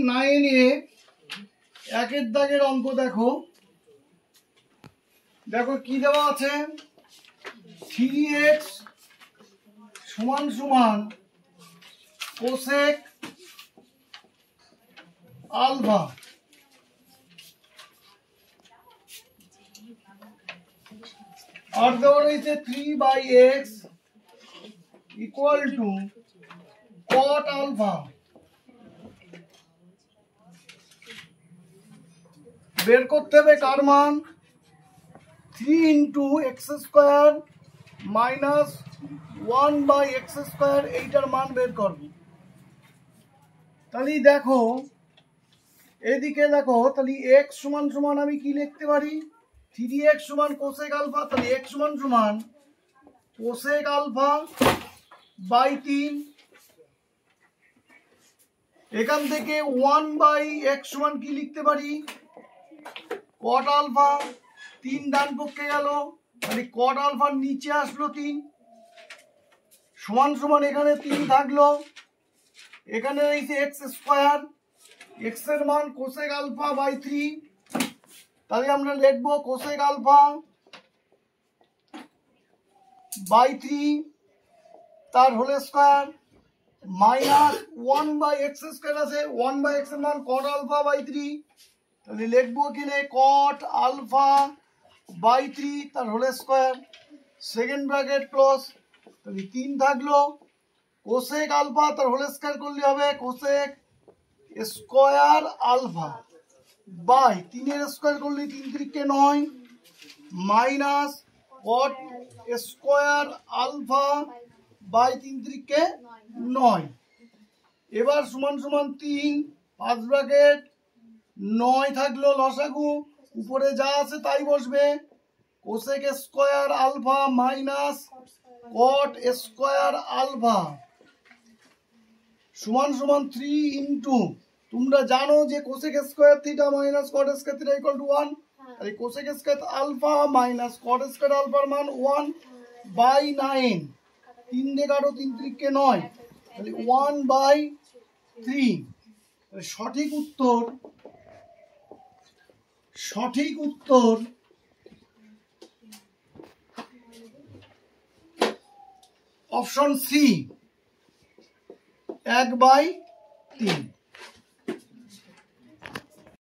নাইনে একের দাগের অঙ্ক দেখো দেখো কি দেওয়া আছে 3x সমান সমান কোসেক আলফা আর দেওয়া রয়েছে 3/x equal to cot alpha. বের করতে হবে কার মান 3 into x square minus 1/x square, এইটার মান বের করবো। তাহলে দেখো এদিকে দেখো তাহলে x সমান সমান আমি কি লিখতে পারি 3x সমান কোসেক আলফা, তাহলে x সমান সমান কোসেক আলফা বাই 3। এখান থেকে 1/x সমান কি লিখতে পারি cot আলফা, 3 ডান পক্ষে গেল তাহলে cot আলফার নিচে আসলো 3 সমান সমান এখানে 3 থাকলো, এখানে রয়েছে x স্কোয়ার, x এর মান কোসেক আলফা বাই 3। তাহলে আমরা লিখবো কোসেক আলফা বাই 3 তার whole square minus 1/x square আছে 1/x এর মান cot আলফা বাই 3। তাহলে লিখবো এখানে cot আলফা বাই 3 তার whole square second bracket close. তাহলে 3 থাকলো, কোসেক আলফা তার হোল স্কোয়ার করলে হবে কোসেক স্কোয়ার আলফা বাই 3 এর স্কোয়ার করলে 3 3 9 minus cot square alpha by 3 3 9। এবার সমান সমান 3 5 ব্র্যাকেট 9 থাকলো লসাগু, উপরে যা আছে তাই বসবে cosec square alpha minus cot square alpha সমান সমান 3 ইন্টু তোমরা জানো যে cosec square theta minus cot square theta equal to 1, তাহলে cosec square alpha minus cot square আলফার মান 1/9, 3 দিয়ে কাটো 3 3 9, তাহলে 1/3। সঠিক উত্তর অপশন সি 1/3।